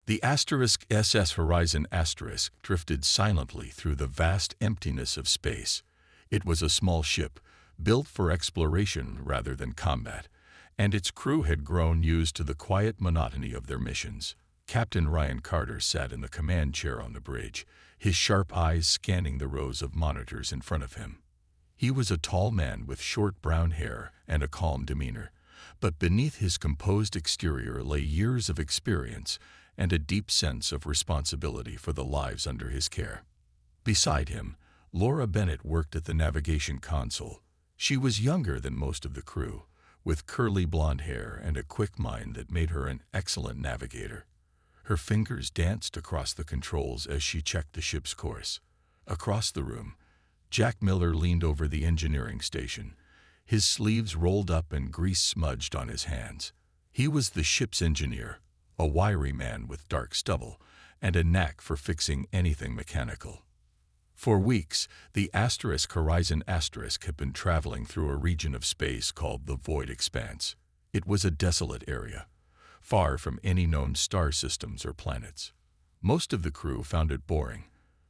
The SS Horizon drifted silently through the vast emptiness of space. It was a small ship, built for exploration rather than combat, and its crew had grown used to the quiet monotony of their missions. Captain Ryan Carter sat in the command chair on the bridge, his sharp eyes scanning the rows of monitors in front of him. He was a tall man with short brown hair and a calm demeanor, but beneath his composed exterior lay years of experience and a deep sense of responsibility for the lives under his care. Beside him, Laura Bennett worked at the navigation console. She was younger than most of the crew, with curly blonde hair and a quick mind that made her an excellent navigator. Her fingers danced across the controls as she checked the ship's course. Across the room, Jack Miller leaned over the engineering station, his sleeves rolled up and grease smudged on his hands. He was the ship's engineer, a wiry man with dark stubble and a knack for fixing anything mechanical. For weeks, the Horizon had been traveling through a region of space called the Void Expanse. It was a desolate area, far from any known star systems or planets. Most of the crew found it boring,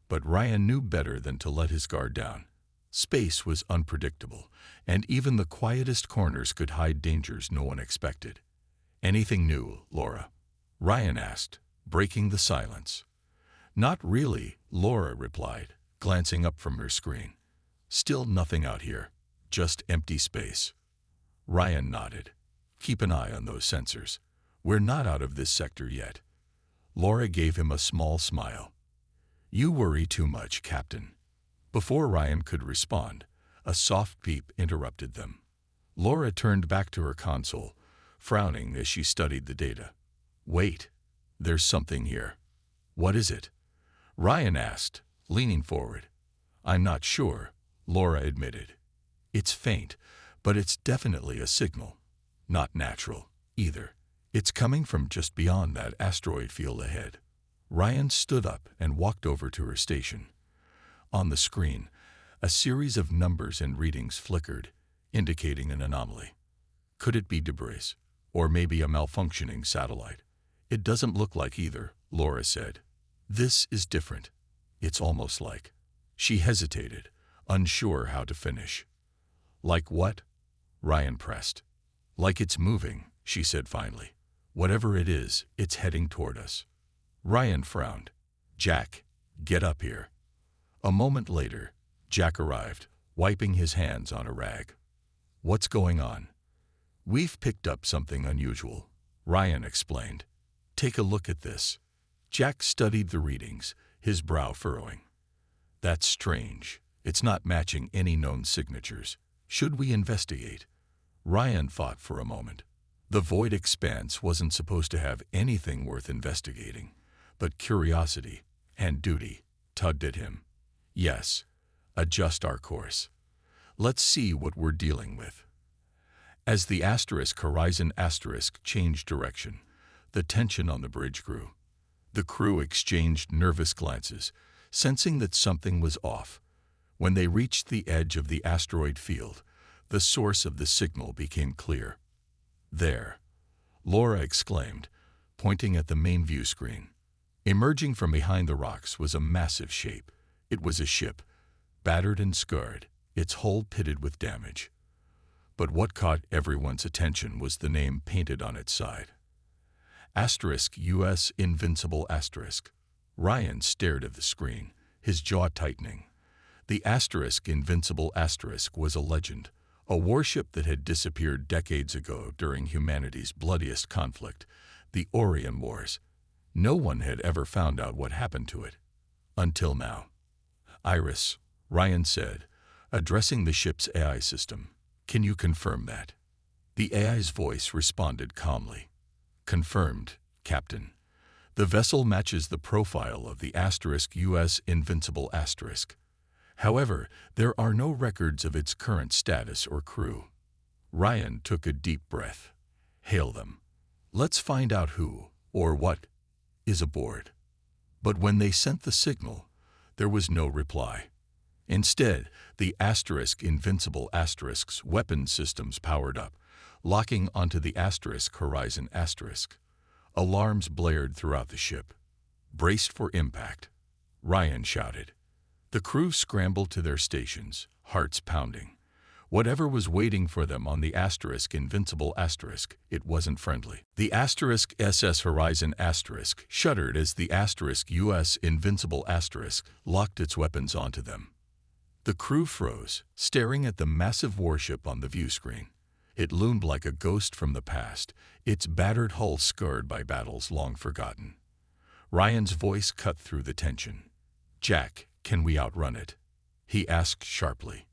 but Ryan knew better than to let his guard down. Space was unpredictable, and even the quietest corners could hide dangers no one expected. "Anything new, Laura?" Ryan asked, breaking the silence. "Not really," Laura replied, glancing up from her screen. "Still nothing out here, just empty space." Ryan nodded. "Keep an eye on those sensors. We're not out of this sector yet." Laura gave him a small smile. "You worry too much, Captain." Before Ryan could respond, a soft beep interrupted them. Laura turned back to her console, frowning as she studied the data. "Wait, there's something here." "What is it?" Ryan asked, leaning forward. "I'm not sure," Laura admitted. "It's faint, but it's definitely a signal. Not natural, either. It's coming from just beyond that asteroid field ahead." Ryan stood up and walked over to her station. On the screen, a series of numbers and readings flickered, indicating an anomaly. Could it be debris, or maybe a malfunctioning satellite? "It doesn't look like either," Laura said. "This is different. It's almost like..." She hesitated, unsure how to finish. "Like what?" Ryan pressed. "Like it's moving," she said finally. "Whatever it is, it's heading toward us." Ryan frowned. "Jack, get up here." A moment later, Jack arrived, wiping his hands on a rag. "What's going on?" "We've picked up something unusual," Ryan explained. "Take a look at this." Jack studied the readings, his brow furrowing. "That's strange. It's not matching any known signatures. Should we investigate?" Ryan thought for a moment. The Void Expanse wasn't supposed to have anything worth investigating, but curiosity and duty tugged at him. "Yes, adjust our course. Let's see what we're dealing with." As the Horizon changed direction, the tension on the bridge grew. The crew exchanged nervous glances, sensing that something was off. When they reached the edge of the asteroid field, the source of the signal became clear. "There," Laura exclaimed, pointing at the main view screen. Emerging from behind the rocks was a massive shape. It was a ship, battered and scarred, its hull pitted with damage. But what caught everyone's attention was the name painted on its side. US Invincible *. Ryan stared at the screen, his jaw tightening. The Invincible * was a legend, a warship that had disappeared decades ago during humanity's bloodiest conflict, the Orion Wars. No one had ever found out what happened to it. Until now. "Iris," Ryan said, addressing the ship's AI system. "Can you confirm that?" The AI's voice responded calmly. "Confirmed, Captain. The vessel matches the profile of the US Invincible *. However, there are no records of its current status or crew." Ryan took a deep breath. "Hail them. Let's find out who, or what, is aboard." But when they sent the signal, there was no reply. Instead, the Invincible *''s weapon systems powered up, locking onto the Horizon *. Alarms blared throughout the ship. "Braced for impact," Ryan shouted. The crew scrambled to their stations, hearts pounding. Whatever was waiting for them on the Invincible Asterisk, it wasn't friendly. The SS Horizon Asterisk shuddered as the US Invincible Asterisk locked its weapons onto them. The crew froze, staring at the massive warship on the view screen. It loomed like a ghost from the past, its battered hull scarred by battles long forgotten. Ryan's voice cut through the tension. "Jack, can we outrun it?" he asked sharply.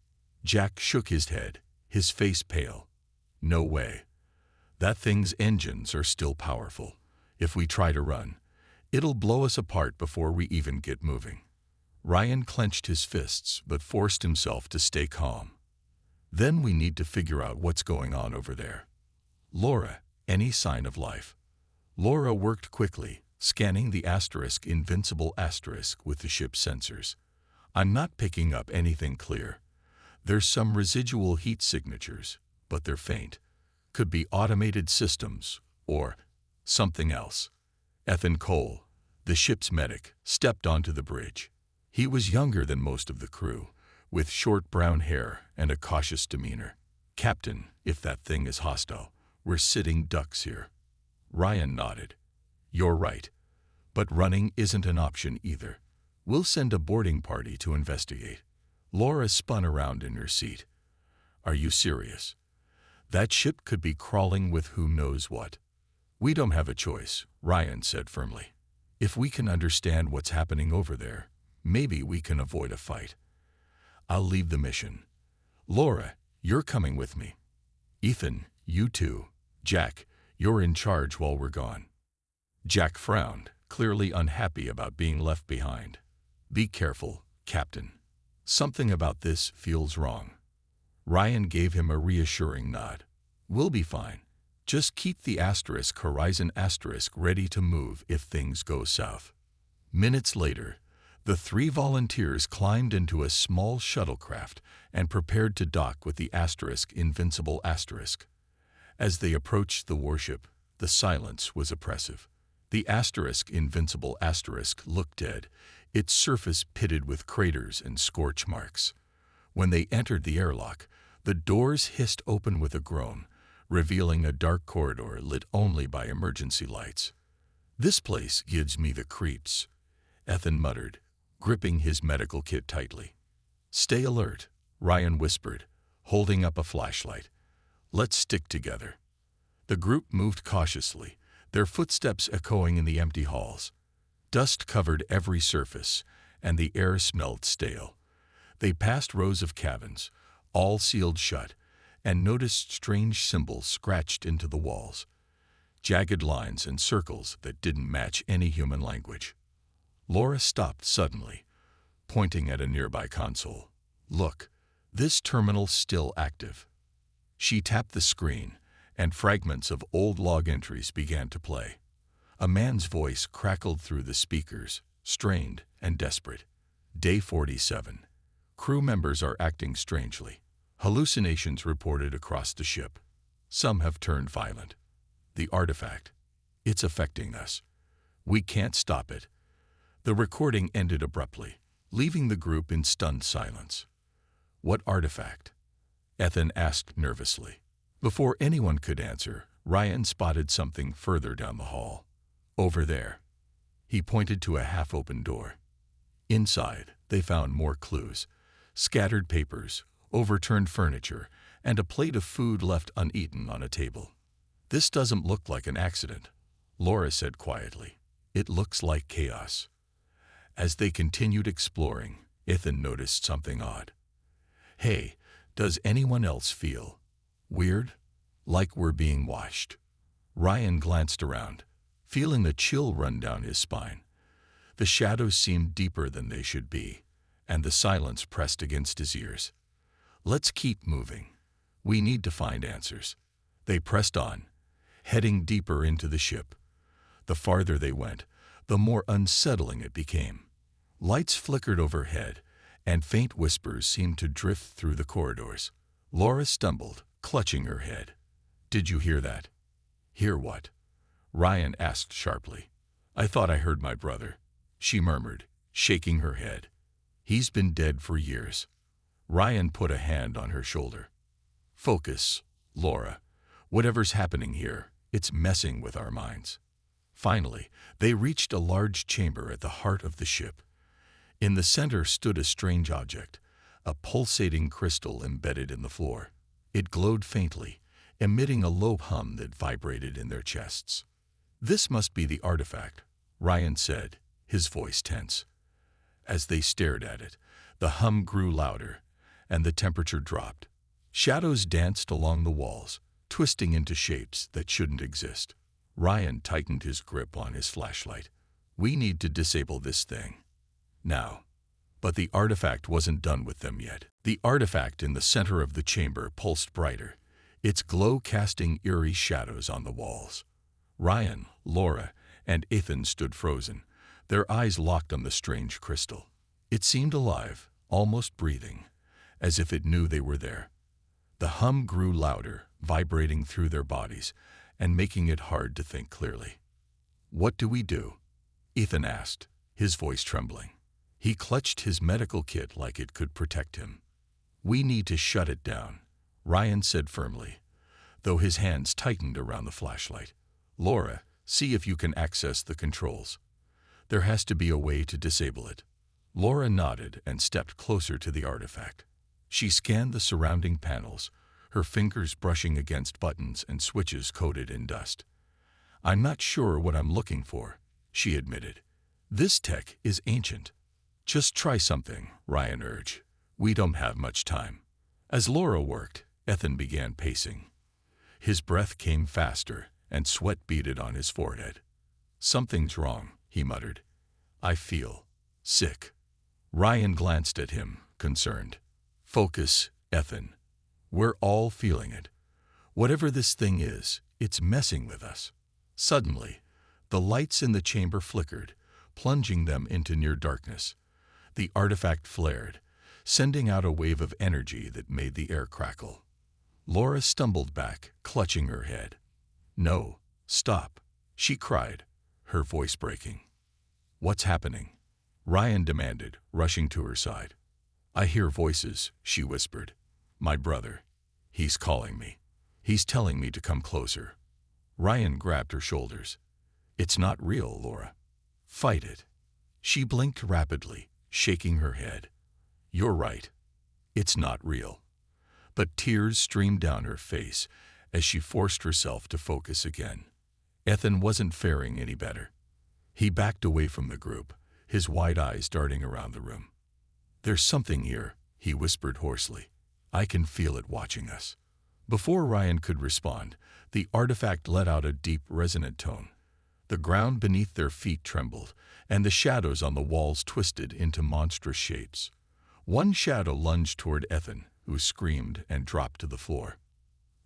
Jack shook his head, his face pale. "No way. That thing's engines are still powerful. If we try to run, it'll blow us apart before we even get moving." Ryan clenched his fists but forced himself to stay calm. "Then we need to figure out what's going on over there. Laura, any sign of life?" Laura worked quickly, scanning the Invincible Asterisk with the ship's sensors. "I'm not picking up anything clear. There's some residual heat signatures, but they're faint. Could be automated systems, or something else." Ethan Cole, the ship's medic, stepped onto the bridge. He was younger than most of the crew, with short brown hair and a cautious demeanor. "Captain, if that thing is hostile, we're sitting ducks here." Ryan nodded. "You're right. But running isn't an option either. We'll send a boarding party to investigate." Laura spun around in her seat. "Are you serious? That ship could be crawling with who knows what." "We don't have a choice," Ryan said firmly. "If we can understand what's happening over there, maybe we can avoid a fight. I'll leave the mission. Laura, you're coming with me. Ethan, you too. Jack, you're in charge while we're gone." Jack frowned, clearly unhappy about being left behind. "Be careful, Captain. Something about this feels wrong." Ryan gave him a reassuring nod. "We'll be fine. Just keep the Horizon Asterisk ready to move if things go south." Minutes later, the three volunteers climbed into a small shuttlecraft and prepared to dock with the Invincible Asterisk. As they approached the warship, the silence was oppressive. The Invincible Asterisk looked dead, its surface pitted with craters and scorch marks. When they entered the airlock, the doors hissed open with a groan, revealing a dark corridor lit only by emergency lights. "This place gives me the creeps," Ethan muttered, gripping his medical kit tightly. "Stay alert," Ryan whispered, holding up a flashlight. "Let's stick together." The group moved cautiously, their footsteps echoing in the empty halls. Dust covered every surface, and the air smelled stale. They passed rows of cabins, all sealed shut, and noticed strange symbols scratched into the walls. Jagged lines and circles that didn't match any human language. Laura stopped suddenly, pointing at a nearby console. "Look, this terminal's still active." She tapped the screen, and fragments of old log entries began to play. A man's voice crackled through the speakers, strained and desperate. "Day 47. Crew members are acting strangely. Hallucinations reported across the ship. Some have turned violent. The artifact, it's affecting us. We can't stop it." The recording ended abruptly, leaving the group in stunned silence. "What artifact?" Ethan asked nervously. Before anyone could answer, Ryan spotted something further down the hall. "Over there." He pointed to a half-open door. Inside, they found more clues: scattered papers, overturned furniture, and a plate of food left uneaten on a table. "This doesn't look like an accident," Laura said quietly. "It looks like chaos." As they continued exploring, Ethan noticed something odd. "Hey, does anyone else feel weird? Like we're being watched?" Ryan glanced around, feeling a chill run down his spine. The shadows seemed deeper than they should be, and the silence pressed against his ears. "Let's keep moving. We need to find answers." They pressed on, heading deeper into the ship. The farther they went, the more unsettling it became. Lights flickered overhead, and faint whispers seemed to drift through the corridors. Laura stumbled, clutching her head. "Did you hear that?" "Hear what?" Ryan asked sharply. I thought I heard my brother, she murmured, shaking her head. He's been dead for years. Ryan put a hand on her shoulder. Focus, Laura. Whatever's happening here, it's messing with our minds. Finally, they reached a large chamber at the heart of the ship. In the center stood a strange object, a pulsating crystal embedded in the floor. It glowed faintly, emitting a low hum that vibrated in their chests. This must be the artifact, Ryan said, his voice tense. As they stared at it, the hum grew louder, and the temperature dropped. Shadows danced along the walls, twisting into shapes that shouldn't exist. Ryan tightened his grip on his flashlight. We need to disable this thing. Now. But the artifact wasn't done with them yet. The artifact in the center of the chamber pulsed brighter, its glow casting eerie shadows on the walls. Ryan, Laura, and Ethan stood frozen, their eyes locked on the strange crystal. It seemed alive, almost breathing, as if it knew they were there. The hum grew louder, vibrating through their bodies and making it hard to think clearly. What do we do? Ethan asked, his voice trembling. He clutched his medical kit like it could protect him. We need to shut it down, Ryan said firmly, though his hands tightened around the flashlight. Laura, see if you can access the controls. There has to be a way to disable it. Laura nodded and stepped closer to the artifact. She scanned the surrounding panels, her fingers brushing against buttons and switches coated in dust. I'm not sure what I'm looking for, she admitted. This tech is ancient. Just try something, Ryan urged. We don't have much time. As Laura worked, Ethan began pacing. His breath came faster, and sweat beaded on his forehead. Something's wrong, he muttered. I feel sick. Ryan glanced at him, concerned. Focus, Ethan. We're all feeling it. Whatever this thing is, it's messing with us. Suddenly, the lights in the chamber flickered, plunging them into near darkness. The artifact flared, sending out a wave of energy that made the air crackle. Laura stumbled back, clutching her head. No, stop, she cried, her voice breaking. What's happening? Ryan demanded, rushing to her side. I hear voices, she whispered. My brother. He's calling me. He's telling me to come closer. Ryan grabbed her shoulders. It's not real, Laura. Fight it. She blinked rapidly, shaking her head. You're right. It's not real. But tears streamed down her face as she forced herself to focus again. Ethan wasn't faring any better. He backed away from the group, his wide eyes darting around the room. There's something here, he whispered hoarsely. I can feel it watching us. Before Ryan could respond, the artifact let out a deep, resonant tone. The ground beneath their feet trembled, and the shadows on the walls twisted into monstrous shapes. One shadow lunged toward Ethan, who screamed and dropped to the floor.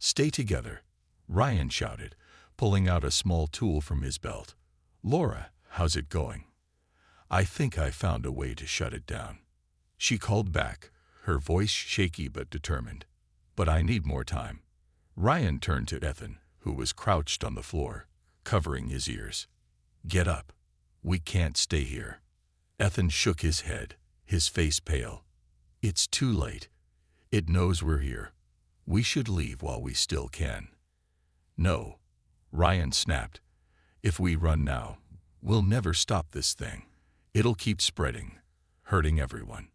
Stay together, Ryan shouted, pulling out a small tool from his belt. Laura, how's it going? I think I found a way to shut it down. She called back, her voice shaky but determined. But I need more time. Ryan turned to Ethan, who was crouched on the floor, covering his ears. Get up. We can't stay here. Ethan shook his head, his face pale. It's too late. It knows we're here. We should leave while we still can. No, Ryan snapped. If we run now, we'll never stop this thing. It'll keep spreading, hurting everyone.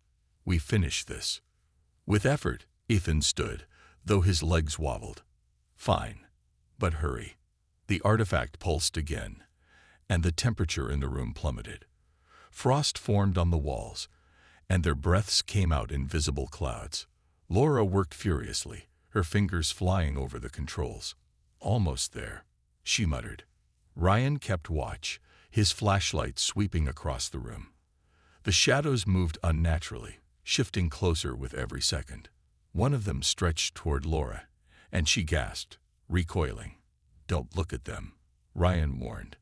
We finish this. With effort, Ethan stood, though his legs wobbled. Fine, but hurry. The artifact pulsed again, and the temperature in the room plummeted. Frost formed on the walls, and their breaths came out in visible clouds. Laura worked furiously, her fingers flying over the controls. Almost there, she muttered. Ryan kept watch, his flashlight sweeping across the room. The shadows moved unnaturally, shifting closer with every second. One of them stretched toward Laura, and she gasped, recoiling. Don't look at them, Ryan warned.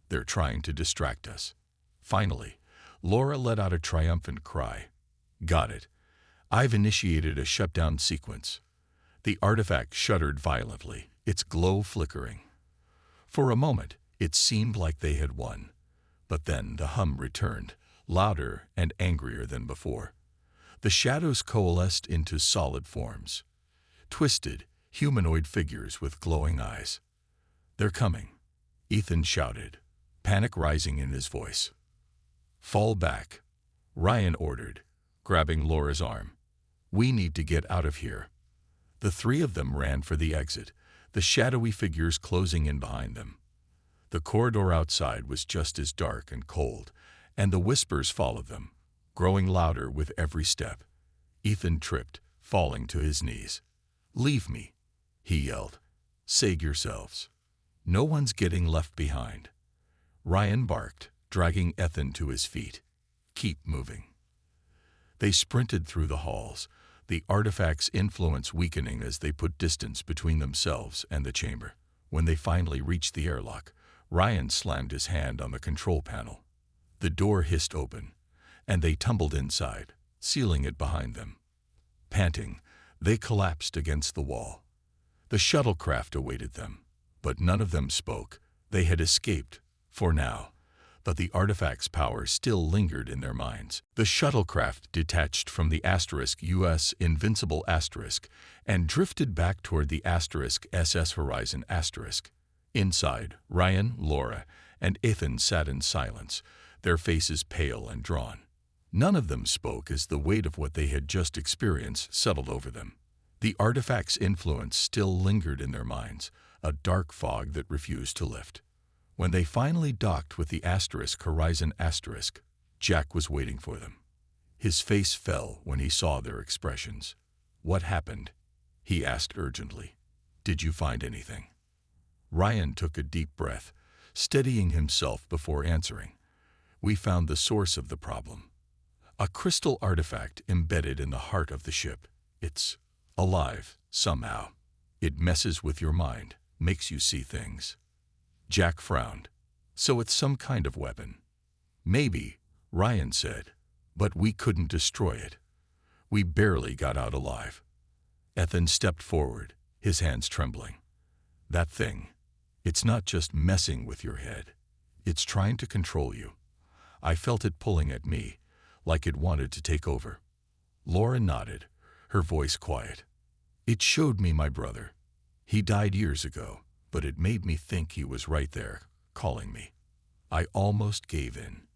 They're trying to distract us. Finally, Laura let out a triumphant cry. Got it. I've initiated a shutdown sequence. The artifact shuddered violently, its glow flickering. For a moment, It seemed like they had won. But then the hum returned, louder and angrier than before. The shadows coalesced into solid forms. Twisted, humanoid figures with glowing eyes. "They're coming," Ethan shouted, panic rising in his voice. "Fall back," Ryan ordered, grabbing Laura's arm. "We need to get out of here." The three of them ran for the exit, the shadowy figures closing in behind them. The corridor outside was just as dark and cold, and the whispers followed them, growing louder with every step. Ethan tripped, falling to his knees. "Leave me," he yelled. "Save yourselves. No one's getting left behind." Ryan barked, dragging Ethan to his feet. "Keep moving." They sprinted through the halls, the artifact's influence weakening as they put distance between themselves and the chamber. When they finally reached the airlock, Ryan slammed his hand on the control panel. The door hissed open, and they tumbled inside, sealing it behind them. Panting, they collapsed against the wall. The shuttlecraft awaited them, but none of them spoke. They had escaped, for now, but the artifact's power still lingered in their minds. The shuttlecraft detached from the *US Invincible * and drifted back toward the *SS Horizon *. Inside, Ryan, Laura, and Ethan sat in silence, their faces pale and drawn. None of them spoke as the weight of what they had just experienced settled over them. The artifact's influence still lingered in their minds, a dark fog that refused to lift. When they finally docked with the *Horizon *, Jack was waiting for them. His face fell when he saw their expressions. "What happened?" he asked urgently. "Did you find anything?" Ryan took a deep breath, steadying himself before answering. "We found the source of the problem. A crystal artifact embedded in the heart of the ship. It's alive, somehow. It messes with your mind, makes you see things." Jack frowned. "So it's some kind of weapon." "Maybe," Ryan said, "but we couldn't destroy it. We barely got out alive." Ethan stepped forward, his hands trembling. "That thing, it's not just messing with your head. It's trying to control you. I felt it pulling at me, like it wanted to take over." Laura nodded, her voice quiet. "It showed me my brother. He died years ago, but it made me think he was right there, calling me. I almost gave in."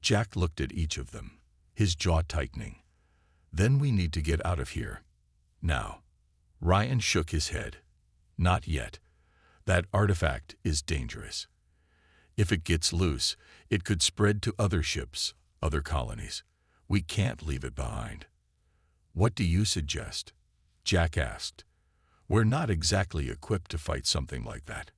Jack looked at each of them, his jaw tightening. "Then we need to get out of here. Now." Ryan shook his head. "Not yet. That artifact is dangerous. If it gets loose, it could spread to other ships, other colonies. We can't leave it behind." "What do you suggest?" Jack asked. "We're not exactly equipped to fight something like that."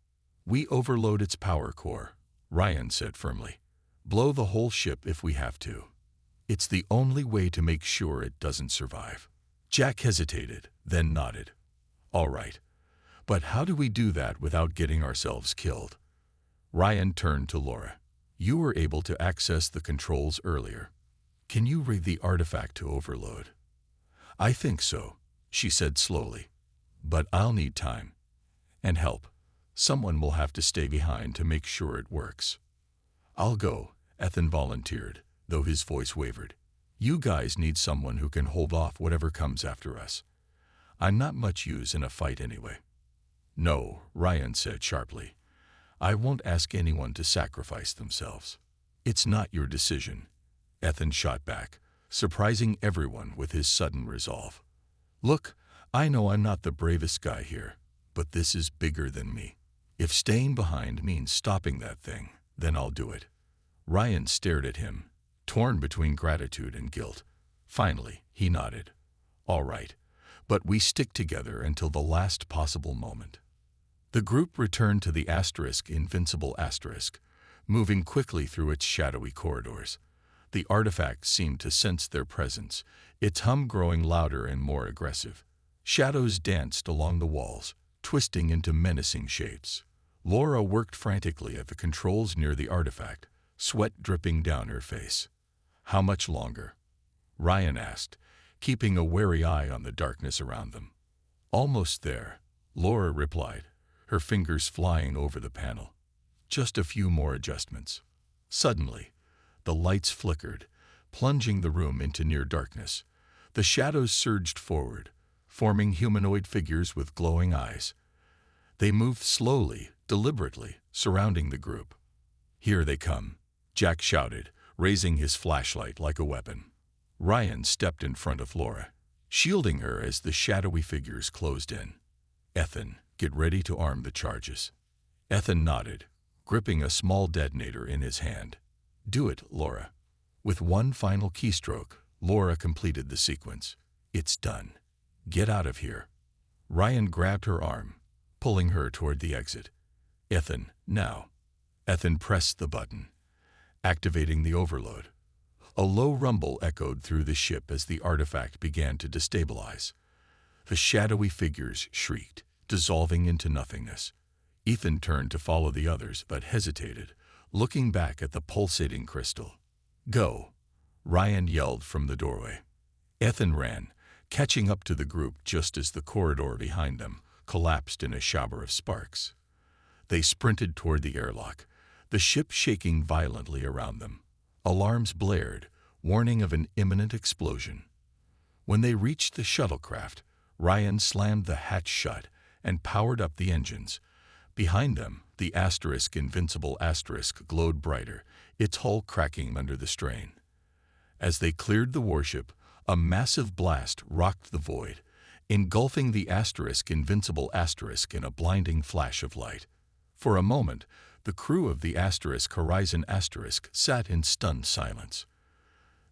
"We overload its power core," Ryan said firmly. "Blow the whole ship if we have to. It's the only way to make sure it doesn't survive." Jack hesitated, then nodded. "All right. But how do we do that without getting ourselves killed?" Ryan turned to Laura. "You were able to access the controls earlier. Can you rig the artifact to overload?" "I think so," she said slowly. "But I'll need time. And help. Someone will have to stay behind to make sure it works." "I'll go," Ethan volunteered, though his voice wavered. "You guys need someone who can hold off whatever comes after us. I'm not much use in a fight anyway." "No," Ryan said sharply. "I won't ask anyone to sacrifice themselves." "It's not your decision," Ethan shot back, surprising everyone with his sudden resolve. "Look, I know I'm not the bravest guy here, but this is bigger than me. If staying behind means stopping that thing, then I'll do it." Ryan stared at him, torn between gratitude and guilt. Finally, he nodded. "All right, but we stick together until the last possible moment." The group returned to the Invincible *, moving quickly through its shadowy corridors. The artifact seemed to sense their presence, its hum growing louder and more aggressive. Shadows danced along the walls, twisting into menacing shapes. Laura worked frantically at the controls near the artifact, sweat dripping down her face. "How much longer?" Ryan asked, keeping a wary eye on the darkness around them. "Almost there," Laura replied, her fingers flying over the panel. just a few more adjustments. Suddenly, the lights flickered, plunging the room into near darkness. The shadows surged forward, forming humanoid figures with glowing eyes. They moved slowly, deliberately, surrounding the group. "Here they come," Jack shouted, raising his flashlight like a weapon. Ryan stepped in front of Laura, shielding her as the shadowy figures closed in. "Ethan, get ready to arm the charges." Ethan nodded, gripping a small detonator in his hand. "Do it, Laura." With one final keystroke, Laura completed the sequence. "It's done. Get out of here." Ryan grabbed her arm, pulling her toward the exit. "Ethan, now." Ethan pressed the button, activating the overload. A low rumble echoed through the ship as the artifact began to destabilize. The shadowy figures shrieked, dissolving into nothingness. Ethan turned to follow the others, but hesitated, looking back at the pulsating crystal. "Go," Ryan yelled from the doorway. Ethan ran, catching up to the group just as the corridor behind them collapsed in a shower of sparks. They sprinted toward the airlock, the ship shaking violently around them. Alarms blared, warning of an imminent explosion. When they reached the shuttlecraft, Ryan slammed the hatch shut and powered up the engines. Behind them, the Invincible asterisk glowed brighter, its hull cracking under the strain. As they cleared the warship, a massive blast rocked the void, engulfing the Invincible asterisk in a blinding flash of light. For a moment, the crew of the Horizon asterisk sat in stunned silence.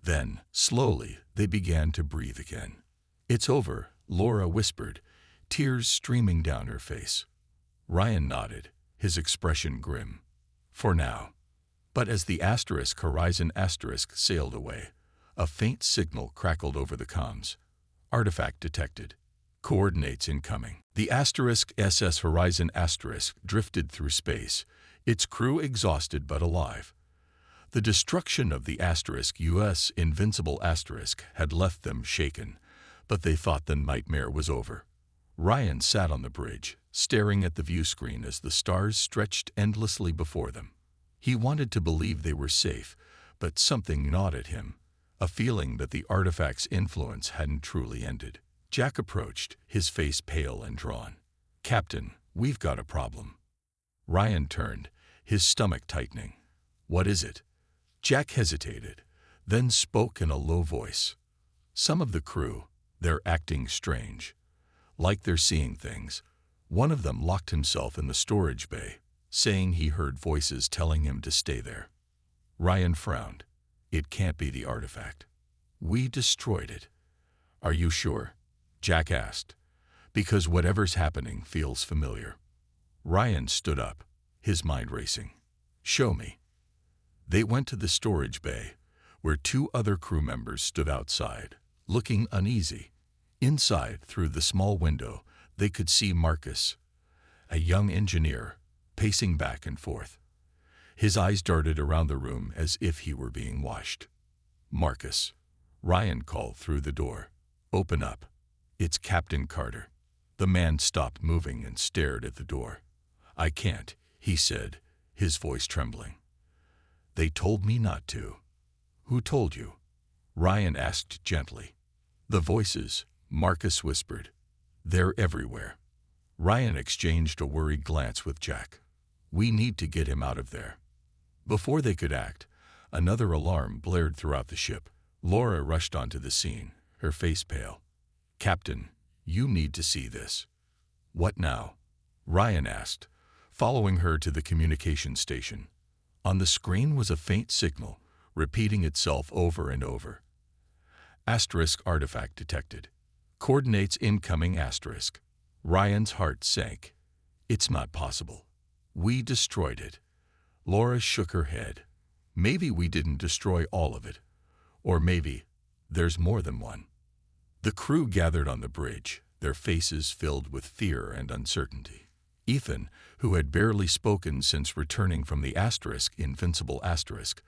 Then, slowly, they began to breathe again. "It's over," Laura whispered, tears streaming down her face. Ryan nodded, his expression grim. "For now." But as the Horizon asterisk sailed away, a faint signal crackled over the comms. "Artifact detected. Coordinates incoming." The SS Horizon asterisk drifted through space, its crew exhausted but alive. The destruction of the US Invincible asterisk had left them shaken, but they thought the nightmare was over. Ryan sat on the bridge, staring at the view screen as the stars stretched endlessly before them. He wanted to believe they were safe, but something gnawed at him, a feeling that the artifact's influence hadn't truly ended. Jack approached, his face pale and drawn. "Captain, we've got a problem." Ryan turned, his stomach tightening. "What is it?" Jack hesitated, then spoke in a low voice. "Some of the crew, they're acting strange. Like they're seeing things. One of them locked himself in the storage bay, saying he heard voices telling him to stay there." Ryan frowned. "It can't be the artifact. We destroyed it." "Are you sure?" Jack asked, "because whatever's happening feels familiar." Ryan stood up, his mind racing. "Show me." They went to the storage bay, where two other crew members stood outside, looking uneasy. Inside, through the small window, they could see Marcus, a young engineer, pacing back and forth. His eyes darted around the room as if he were being watched. "Marcus," Ryan called through the door. "Open up. It's Captain Carter." The man stopped moving and stared at the door. "I can't," he said, his voice trembling. "They told me not to." "Who told you?" Ryan asked gently. "The voices," Marcus whispered. "They're everywhere." Ryan exchanged a worried glance with Jack. "We need to get him out of there." Before they could act, another alarm blared throughout the ship. Laura rushed onto the scene, her face pale. "Captain, you need to see this." "What now?" Ryan asked, following her to the communication station. On the screen was a faint signal, repeating itself over and over. Asterisk artifact detected. Coordinates incoming asterisk. Ryan's heart sank. "It's not possible. We destroyed it." Laura shook her head. "Maybe we didn't destroy all of it. Or maybe there's more than one." The crew gathered on the bridge, their faces filled with fear and uncertainty. Ethan, who had barely spoken since returning from the Invincible asterisk,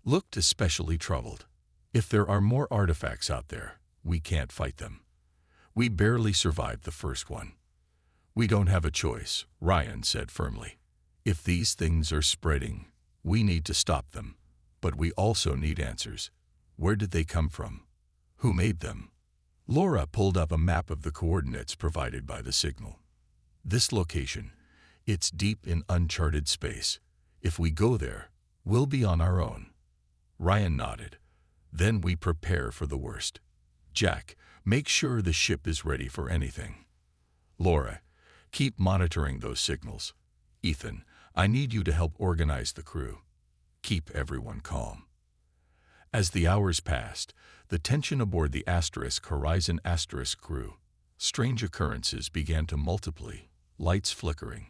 looked especially troubled. "If there are more artifacts out there, we can't fight them. We barely survived the first one." "We don't have a choice," Ryan said firmly. If these things are spreading, we need to stop them. But we also need answers. Where did they come from? Who made them? Laura pulled up a map of the coordinates provided by the signal. This location, it's deep in uncharted space. If we go there, we'll be on our own. Ryan nodded. Then we prepare for the worst. Jack, make sure the ship is ready for anything. Laura, keep monitoring those signals. Ethan, I need you to help organize the crew. Keep everyone calm. As the hours passed, the tension aboard the Horizon crew. Strange occurrences began to multiply, lights flickering,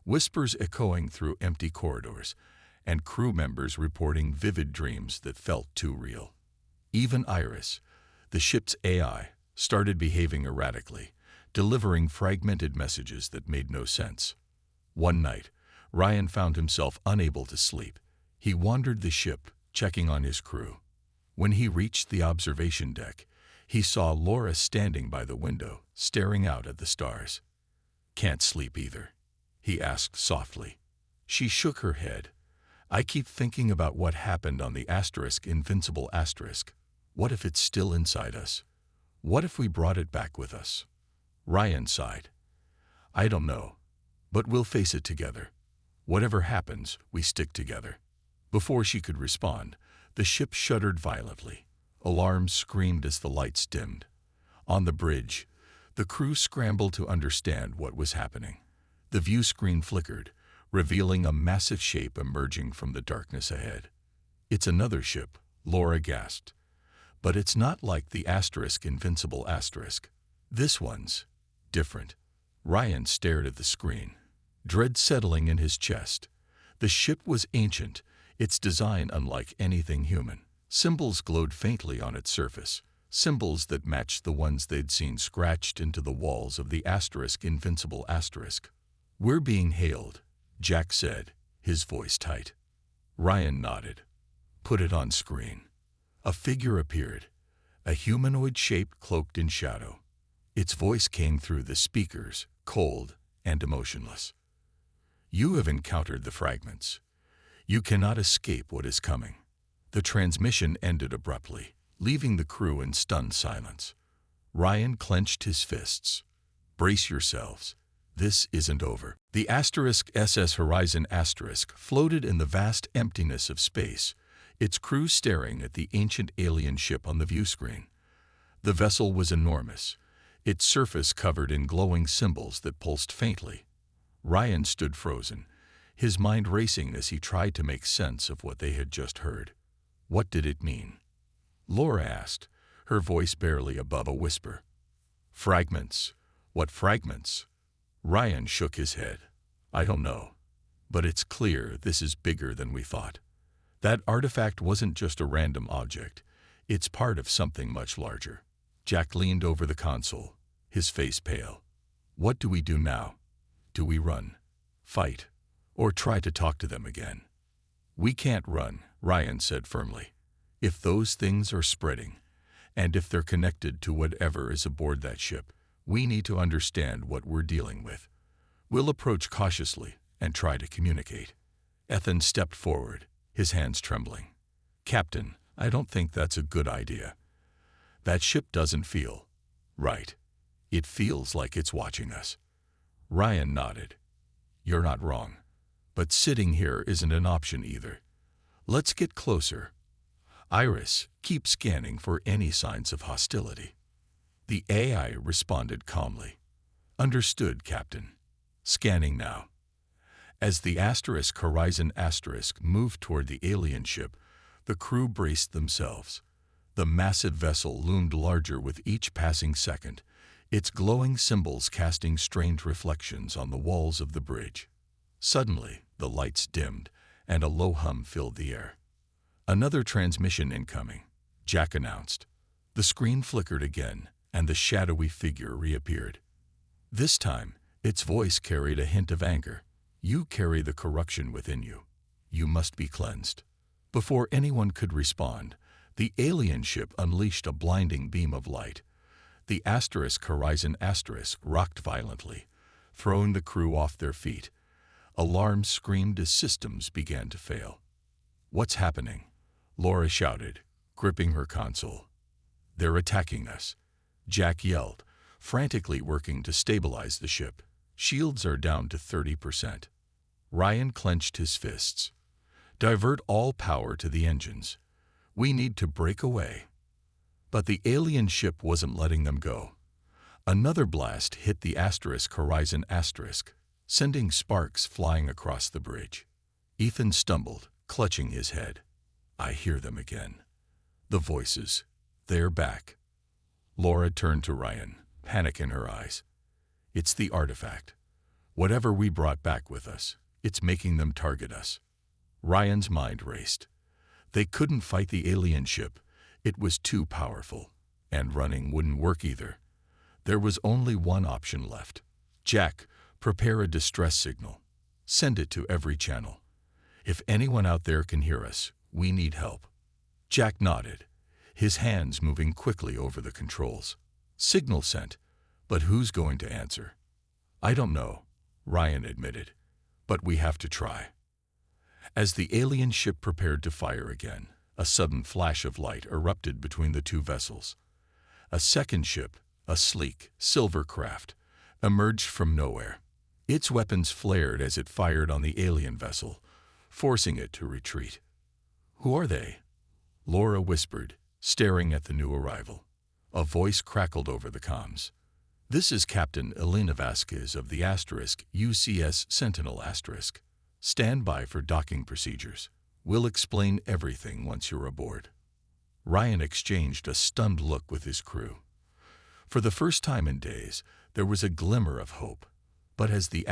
whispers echoing through empty corridors, and crew members reporting vivid dreams that felt too real. Even Iris, the ship's AI, started behaving erratically, delivering fragmented messages that made no sense. One night, Ryan found himself unable to sleep. He wandered the ship, checking on his crew. When he reached the observation deck, he saw Laura standing by the window, staring out at the stars. "Can't sleep either?" he asked softly. She shook her head. "I keep thinking about what happened on the Invincible asterisk. What if it's still inside us? What if we brought it back with us?" Ryan sighed. "I don't know, but we'll face it together. Whatever happens, we stick together." Before she could respond, the ship shuddered violently. Alarms screamed as the lights dimmed. On the bridge, the crew scrambled to understand what was happening. The view screen flickered, revealing a massive shape emerging from the darkness ahead. "It's another ship," Laura gasped. "But it's not like the Invincible asterisk. This one's different." Ryan stared at the screen, dread settling in his chest. The ship was ancient, its design unlike anything human. Symbols glowed faintly on its surface, symbols that matched the ones they'd seen scratched into the walls of the Invincible asterisk. "We're being hailed," Jack said, his voice tight. Ryan nodded. "Put it on screen." A figure appeared, a humanoid shape cloaked in shadow. Its voice came through the speakers, cold and emotionless. "You have encountered the fragments. You cannot escape what is coming." The transmission ended abruptly, leaving the crew in stunned silence. Ryan clenched his fists. "Brace yourselves. This isn't over." The SS Horizon floated in the vast emptiness of space, its crew staring at the ancient alien ship on the view screen. The vessel was enormous, its surface covered in glowing symbols that pulsed faintly. Ryan stood frozen, his mind racing as he tried to make sense of what they had just heard. What did it mean? Laura asked, her voice barely above a whisper. "Fragments. What fragments?" Ryan shook his head. "I don't know. But it's clear this is bigger than we thought. That artifact wasn't just a random object. It's part of something much larger." Jack leaned over the console, his face pale. "What do we do now? Do we run, fight, or try to talk to them again?" "We can't run," Ryan said firmly. "If those things are spreading, and if they're connected to whatever is aboard that ship, we need to understand what we're dealing with. We'll approach cautiously and try to communicate." Ethan stepped forward, his hands trembling. "Captain, I don't think that's a good idea. That ship doesn't feel right. It feels like it's watching us." Ryan nodded. "You're not wrong. But sitting here isn't an option either. Let's get closer. Iris, keep scanning for any signs of hostility." The AI responded calmly. "Understood, Captain. Scanning now." As the Horizon moved toward the alien ship, the crew braced themselves. The massive vessel loomed larger with each passing second, its glowing symbols casting strange reflections on the walls of the bridge. Suddenly, the lights dimmed, and a low hum filled the air. "Another transmission incoming," Jack announced. The screen flickered again, and the shadowy figure reappeared. This time, its voice carried a hint of anger. "You carry the corruption within you. You must be cleansed." Before anyone could respond, the alien ship unleashed a blinding beam of light. The Horizon rocked violently, throwing the crew off their feet. Alarms screamed as systems began to fail. "What's happening?" Laura shouted, gripping her console. "They're attacking us," Jack yelled, frantically working to stabilize the ship. "Shields are down to 30%. Ryan clenched his fists. "Divert all power to the engines. We need to break away." But the alien ship wasn't letting them go. Another blast hit the Horizon asterisk, sending sparks flying across the bridge. Ethan stumbled, clutching his head. "I hear them again. The voices. They're back." Laura turned to Ryan, panic in her eyes. "It's the artifact. Whatever we brought back with us, it's making them target us." Ryan's mind raced. They couldn't fight the alien ship. It was too powerful, and running wouldn't work either. There was only one option left. "Jack, prepare a distress signal. Send it to every channel. If anyone out there can hear us, we need help." Jack nodded, his hands moving quickly over the controls. Signal sent, but who's going to answer? "I don't know," Ryan admitted, "but we have to try." As the alien ship prepared to fire again, a sudden flash of light erupted between the two vessels. A second ship, a sleek, silver craft, emerged from nowhere. Its weapons flared as it fired on the alien vessel, forcing it to retreat. "Who are they?" Laura whispered, staring at the new arrival. A voice crackled over the comms. "This is Captain Elena Vasquez of the UCS Sentinel *. Stand by for docking procedures. We'll explain everything once you're aboard." Ryan exchanged a stunned look with his crew. For the first time in days, there was a glimmer of hope. But as the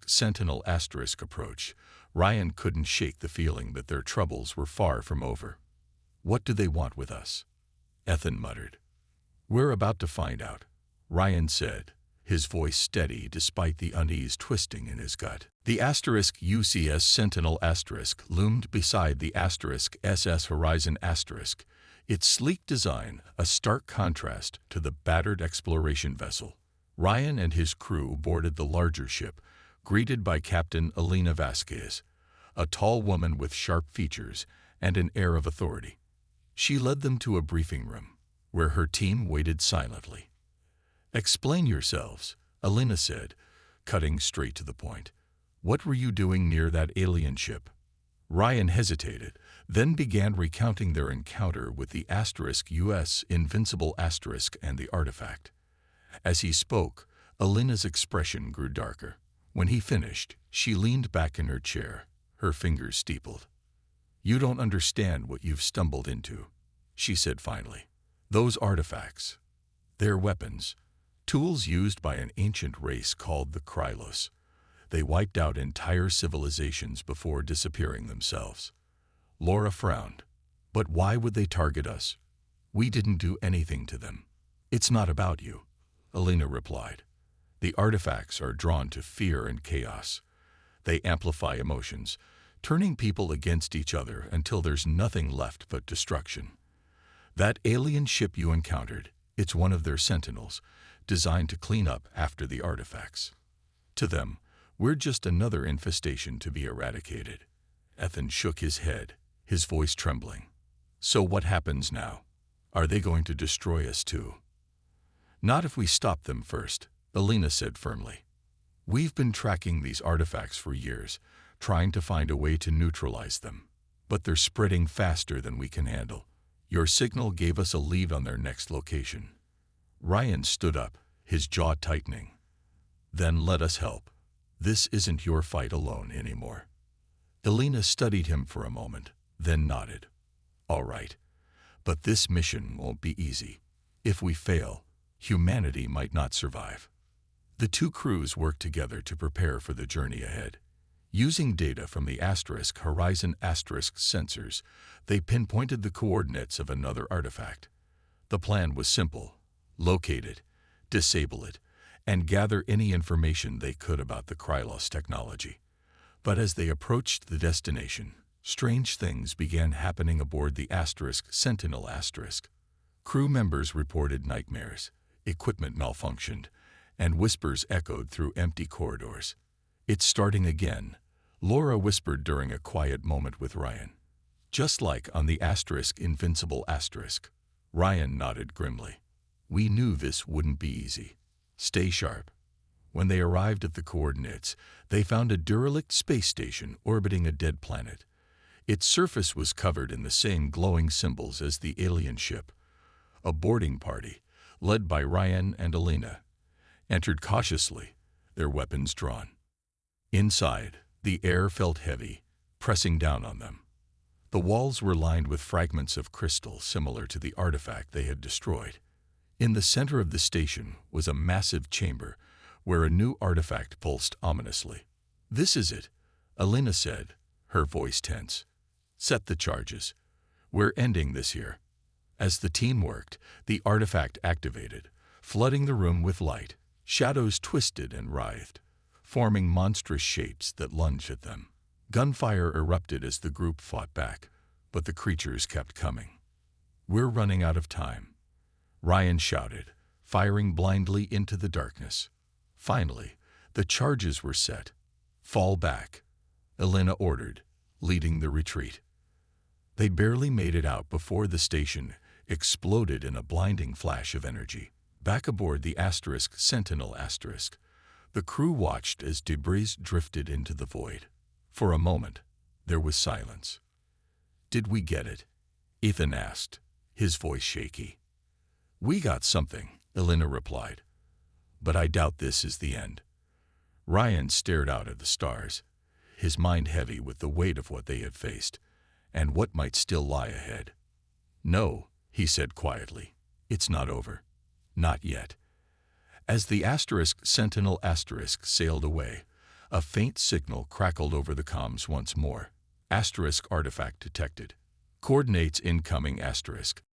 Sentinel * approached, Ryan couldn't shake the feeling that their troubles were far from over. "What do they want with us?" Ethan muttered. "We're about to find out," Ryan said, his voice steady despite the unease twisting in his gut. The UCS Sentinel * loomed beside the SS Horizon *, its sleek design a stark contrast to the battered exploration vessel. Ryan and his crew boarded the larger ship, greeted by Captain Elena Vasquez, a tall woman with sharp features and an air of authority. She led them to a briefing room, where her team waited silently. "Explain yourselves," Elena said, cutting straight to the point. "What were you doing near that alien ship?" Ryan hesitated, then began recounting their encounter with the US Invincible * and the artifact. As he spoke, Elena's expression grew darker. When he finished, she leaned back in her chair, her fingers steepled. "You don't understand what you've stumbled into," she said finally. "Those artifacts, they're weapons, tools used by an ancient race called the Krylos. They wiped out entire civilizations before disappearing themselves." Laura frowned. "But why would they target us? We didn't do anything to them." "It's not about you," Elena replied. "The artifacts are drawn to fear and chaos. They amplify emotions, turning people against each other until there's nothing left but destruction. That alien ship you encountered, it's one of their sentinels, designed to clean up after the artifacts. To them, we're just another infestation to be eradicated." Ethan shook his head, his voice trembling. "So what happens now? Are they going to destroy us too?" "Not if we stop them first," Elena said firmly. "We've been tracking these artifacts for years, trying to find a way to neutralize them. But they're spreading faster than we can handle. Your signal gave us a lead on their next location." Ryan stood up, his jaw tightening. "Then let us help. This isn't your fight alone anymore." Elena studied him for a moment, then nodded. "All right. But this mission won't be easy. If we fail, humanity might not survive." The two crews worked together to prepare for the journey ahead. Using data from the Horizon sensors, they pinpointed the coordinates of another artifact. The plan was simple: locate it, disable it, and gather any information they could about the Krylos technology. But as they approached the destination, strange things began happening aboard the Sentinel *. Crew members reported nightmares, equipment malfunctioned, and whispers echoed through empty corridors. "It's starting again," Laura whispered during a quiet moment with Ryan. Just like on the asterisk invincible asterisk. Ryan nodded grimly. We knew this wouldn't be easy. Stay sharp. When they arrived at the coordinates, they found a derelict space station orbiting a dead planet. Its surface was covered in the same glowing symbols as the alien ship. A boarding party, led by Ryan and Elena, entered cautiously, their weapons drawn. Inside, the air felt heavy, pressing down on them. The walls were lined with fragments of crystal similar to the artifact they had destroyed. In the center of the station was a massive chamber where a new artifact pulsed ominously. This is it, Elena said, her voice tense. Set the charges. We're ending this here. As the team worked, the artifact activated, flooding the room with light. Shadows twisted and writhed, forming monstrous shapes that lunged at them. Gunfire erupted as the group fought back, but the creatures kept coming. We're running out of time, Ryan shouted, firing blindly into the darkness. Finally, the charges were set. Fall back, Elena ordered, leading the retreat. They barely made it out before the station exploded in a blinding flash of energy. Back aboard the asterisk Sentinel asterisk, the crew watched as debris drifted into the void. For a moment, there was silence. Did we get it? Ethan asked, his voice shaky. We got something, Elena replied. But I doubt this is the end. Ryan stared out at the stars, his mind heavy with the weight of what they had faced, and what might still lie ahead. No, he said quietly, it's not over. Not yet. As the asterisk Sentinel asterisk sailed away, a faint signal crackled over the comms once more. Asterisk artifact detected. Coordinates incoming asterisk.